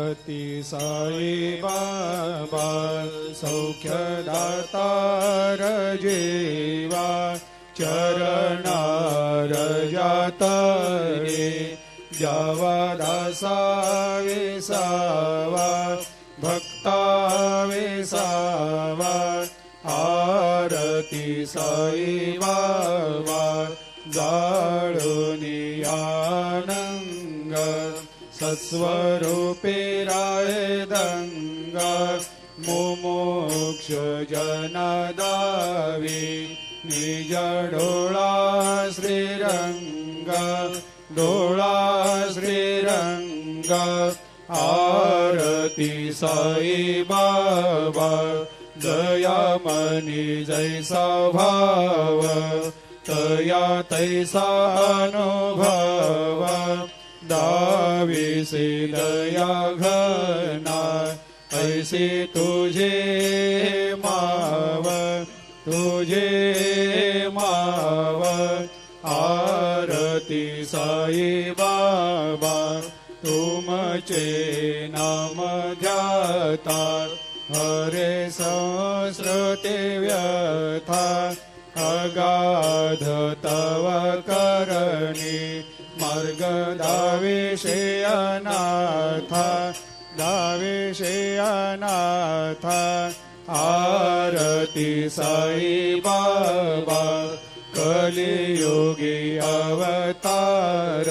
अति साई बाबा सौख्यदातार जेवा चरणार जातरे जावा दासा विसावा भक्ता विसावा आरती साई बाबा जाळुनी आनंग सत्स्वरूपे राय दंग मुमुक्ष जनदावी निज डोळा श्रीरंग डोळा श्रीरंग आरती साई बाबा दया मनी जैसा भाव तया तैसा अनुभव दाविसे दया घना ऐसे तुझे माव आरती साई बाबा तुमचे नाम ध्याता हरे संस्कृते व्यथा अगाध तव करणी मार्ग दाविषे अनाथ आरती साई बाबा कलियुगी अवतार